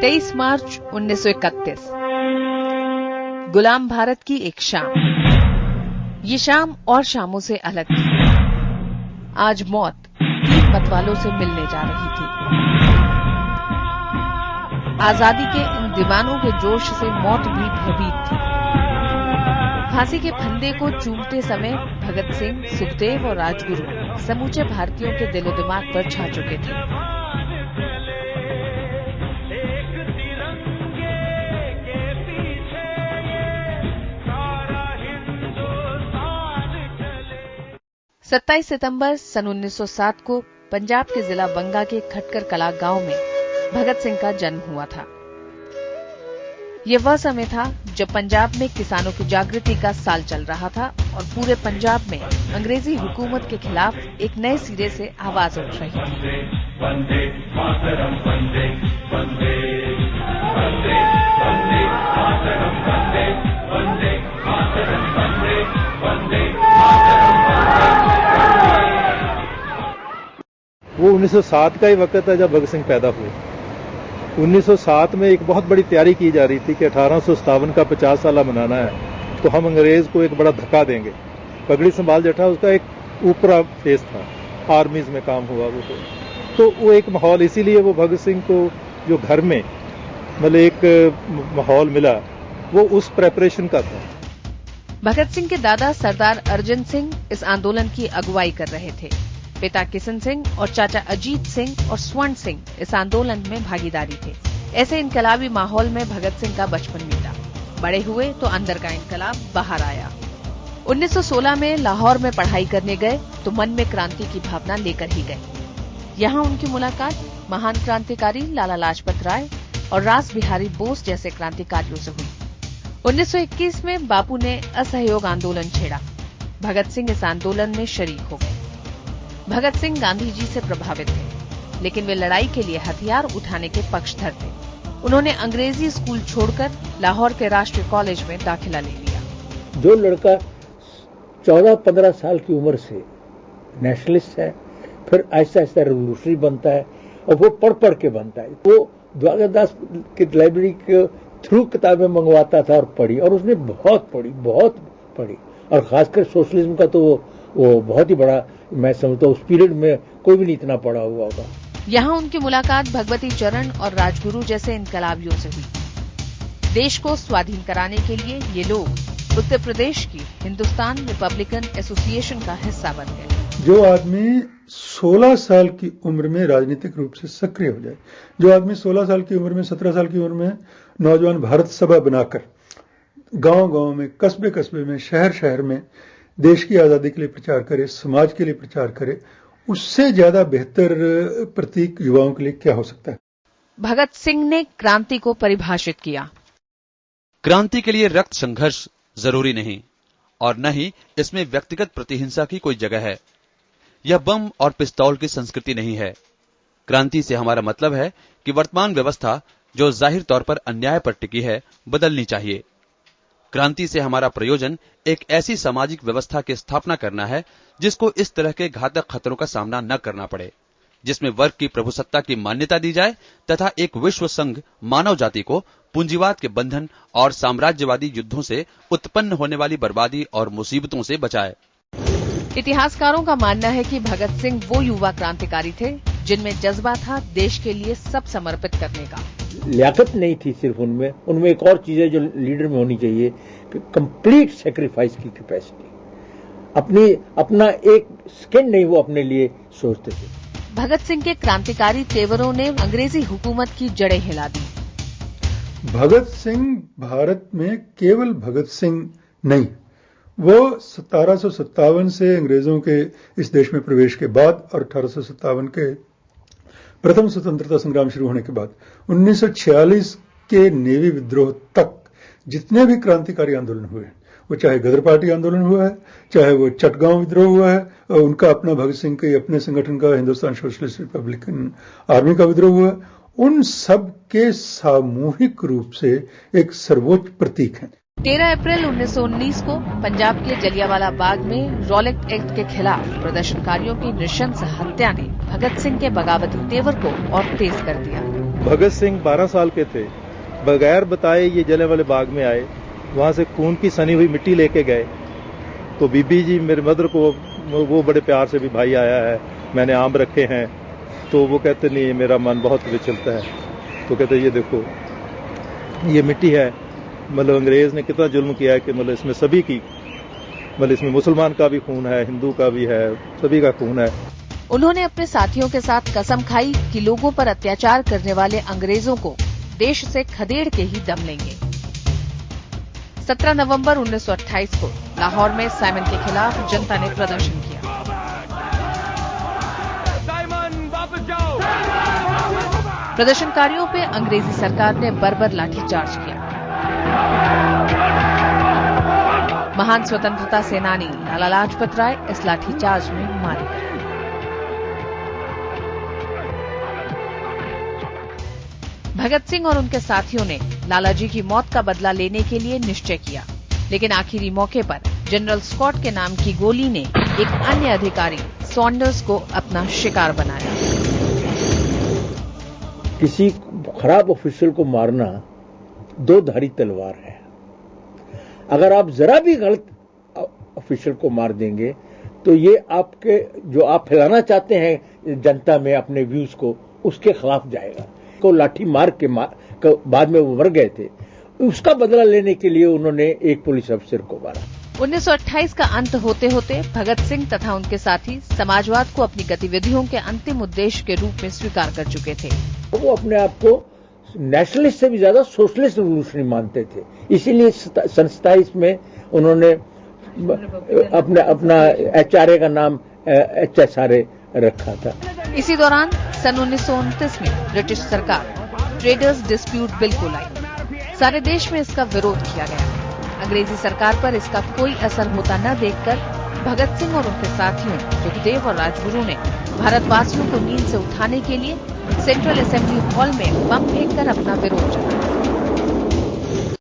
23 मार्च 1931 गुलाम भारत की एक शाम। ये शाम और शामों से अलग थी। आज मौत तीन मतवालों से मिलने जा रही थी। आजादी के इन दीवानों के जोश से मौत भी भयभीत थी। फांसी के फंदे को चूमते समय भगत सिंह, सुखदेव और राजगुरु समूचे भारतीयों के दिलो दिमाग पर छा चुके थे। सत्ताईस सितंबर सन 1907 को पंजाब के जिला बंगा के खटकर कला गांव में भगत सिंह का जन्म हुआ था। यह वह समय था जब पंजाब में किसानों की जागृति का साल चल रहा था और पूरे पंजाब में अंग्रेजी हुकूमत के खिलाफ एक नए सिरे से आवाज उठ रही थी। वो 1907 का ही वक्त है जब भगत सिंह पैदा हुए। 1907 में एक बहुत बड़ी तैयारी की जा रही थी कि 1857 का 50 साल मनाना है तो हम अंग्रेज को एक बड़ा धक्का देंगे। पगड़ी संभाल जटा उसका एक ऊपरा फेस था, आर्मीज में काम हुआ वो तो वो एक माहौल, इसीलिए वो भगत सिंह को जो घर में मतलब एक माहौल मिला वो उस प्रेपरेशन का था। भगत सिंह के दादा सरदार अर्जन सिंह इस आंदोलन की अगुवाई कर रहे थे। पिता किशन सिंह और चाचा अजीत सिंह और स्वर्ण सिंह इस आंदोलन में भागीदारी थे। ऐसे इनकलाबी माहौल में भगत सिंह का बचपन बीता। बड़े हुए तो अंदर का इनकलाब बाहर आया। 1916 में लाहौर में पढ़ाई करने गए तो मन में क्रांति की भावना लेकर ही गए। यहाँ उनकी मुलाकात महान क्रांतिकारी लाला लाजपत राय और रास बिहारी बोस जैसे क्रांतिकारियों से हुई। 1921 में बापू ने असहयोग आंदोलन छेड़ा। भगत सिंह इस आंदोलन में शरीक हो गए। भगत सिंह गांधी जी से प्रभावित थे, लेकिन वे लड़ाई के लिए हथियार उठाने के पक्षधर थे। उन्होंने अंग्रेजी स्कूल छोड़कर लाहौर के राष्ट्रीय कॉलेज में दाखिला ले लिया। जो लड़का 14-15 साल की उम्र से नेशनलिस्ट है, फिर आहिस्ता आहिस्ता रेवोल्यूशनरी बनता है और वो पढ़ के बनता है। वो द्वारकादास की लाइब्रेरी के थ्रू किताबें मंगवाता था और पढ़ी, और उसने बहुत पढ़ी और खासकर सोशलिज्म का तो वो बहुत ही बड़ा, मैं समझता हूँ उस पीरियड में कोई भी नहीं इतना पढ़ा हुआ होगा। यहाँ उनकी मुलाकात भगवती चरण और राजगुरु जैसे इनकलाबियों से हुई। देश को स्वाधीन कराने के लिए ये लोग उत्तर प्रदेश की हिंदुस्तान रिपब्लिकन एसोसिएशन का हिस्सा बन गए। जो आदमी 16 साल की उम्र में राजनीतिक रूप से सक्रिय हो जाए, जो आदमी 16 साल की उम्र में, 17 साल की उम्र में नौजवान भारत सभा बनाकर गांव-गांव में, कस्बे में, शहर में देश की आजादी के लिए प्रचार करे, समाज के लिए प्रचार करे, उससे ज्यादा बेहतर प्रतीक युवाओं के लिए क्या हो सकता है। भगत सिंह ने क्रांति को परिभाषित किया। क्रांति के लिए रक्त संघर्ष जरूरी नहीं और न ही इसमें व्यक्तिगत प्रतिहिंसा की कोई जगह है। यह बम और पिस्तौल की संस्कृति नहीं है। क्रांति से हमारा मतलब है कि वर्तमान व्यवस्था जो जाहिर तौर पर अन्याय पर टिकी है, बदलनी चाहिए। क्रांति से हमारा प्रयोजन एक ऐसी सामाजिक व्यवस्था की स्थापना करना है जिसको इस तरह के घातक खतरों का सामना न करना पड़े, जिसमें वर्ग की प्रभुसत्ता की मान्यता दी जाए तथा एक विश्व संघ मानव जाति को पूंजीवाद के बंधन और साम्राज्यवादी युद्धों से उत्पन्न होने वाली बर्बादी और मुसीबतों से बचाए। इतिहासकारों का मानना है कि भगत सिंह वो युवा क्रांतिकारी थे जिनमें जज्बा था देश के लिए सब समर्पित करने का। लियाकत नहीं थी सिर्फ उनमें एक और चीज है जो लीडर में होनी चाहिए, कि कंप्लीट सैक्रिफाइस की कैपेसिटी। अपना एक सेकंड नहीं वो अपने लिए सोचते थे। भगत सिंह के क्रांतिकारी तेवरों ने अंग्रेजी हुकूमत की जड़ें हिला दी। भगत सिंह भारत में केवल भगत सिंह नहीं, वो 1757 से अंग्रेजों के इस देश में प्रवेश के बाद और 1857 के प्रथम स्वतंत्रता संग्राम शुरू होने के बाद 1946 के नेवी विद्रोह तक जितने भी क्रांतिकारी आंदोलन हुए, वो चाहे गदर पार्टी आंदोलन हुआ है, चाहे वो चटगांव विद्रोह हुआ है, उनका अपना भगत सिंह के अपने संगठन का हिंदुस्तान सोशलिस्ट रिपब्लिकन आर्मी का विद्रोह हुआ, उन सब के सामूहिक रूप से एक सर्वोच्च प्रतीक है। 13 अप्रैल 1919 को पंजाब के जलियांवाला बाग में रॉलेट एक्ट के खिलाफ प्रदर्शनकारियों की नृशंस हत्या ने भगत सिंह के बगावती तेवर को और तेज कर दिया। भगत सिंह 12 साल के थे, बगैर बताए ये जलियांवाले बाग में आए, वहां से खून की सनी हुई मिट्टी लेके गए। तो बीबी जी मेरे मदर को वो बड़े प्यार से भी भाई आया है, मैंने आम रखे हैं, तो वो कहते नहीं मेरा मन बहुत विचलता है। तो कहते ये देखो ये मिट्टी है, मतलब अंग्रेज ने कितना जुल्म किया है कि मतलब इसमें सभी की, मतलब इसमें मुसलमान का भी खून है, हिंदू का भी है, सभी का खून है। उन्होंने अपने साथियों के साथ कसम खाई कि लोगों पर अत्याचार करने वाले अंग्रेजों को देश से खदेड़ के ही दम लेंगे। 17 नवंबर 1928 को लाहौर में साइमन के खिलाफ जनता ने प्रदर्शन किया। प्रदर्शनकारियों पे अंग्रेजी सरकार ने बर्बर लाठीचार्ज किया। महान स्वतंत्रता सेनानी लाला लाजपत राय इस लाठीचार्ज में मारे गए। भगत सिंह और उनके साथियों ने लालाजी की मौत का बदला लेने के लिए निश्चय किया, लेकिन आखिरी मौके पर जनरल स्कॉट के नाम की गोली ने एक अन्य अधिकारी सॉन्डर्स को अपना शिकार बनाया। किसी खराब ऑफिशियल को मारना दो धारी तलवार है। अगर आप जरा भी गलत ऑफिशियल को मार देंगे तो ये आपके जो आप फैलाना चाहते हैं जनता में अपने व्यूज को, उसके खिलाफ जाएगा। को लाठी मार के बाद में वो मर गए थे, उसका बदला लेने के लिए उन्होंने एक पुलिस अफसर को मारा। 1928 का अंत होते होते भगत सिंह तथा उनके साथी समाजवाद को अपनी गतिविधियों के अंतिम उद्देश्य के रूप में स्वीकार कर चुके थे। वो अपने आप को नेशनलिस्ट से भी ज्यादा सोशलिस्ट रिवोल्यूशनरी मानते थे, इसीलिए 27 में उन्होंने अपना HRA का नाम HSRA रखा था। इसी दौरान सन 1929 में ब्रिटिश सरकार ट्रेडर्स डिस्प्यूट बिल को लाई। सारे देश में इसका विरोध किया गया। अंग्रेजी सरकार पर इसका कोई असर होता न देखकर भगत सिंह और उनके साथियों सुखदेव और राजगुरु ने भारतवासियों को नींद से उठाने के लिए सेंट्रल असेंबली हॉल में बम फेंककर अपना विरोध जताया।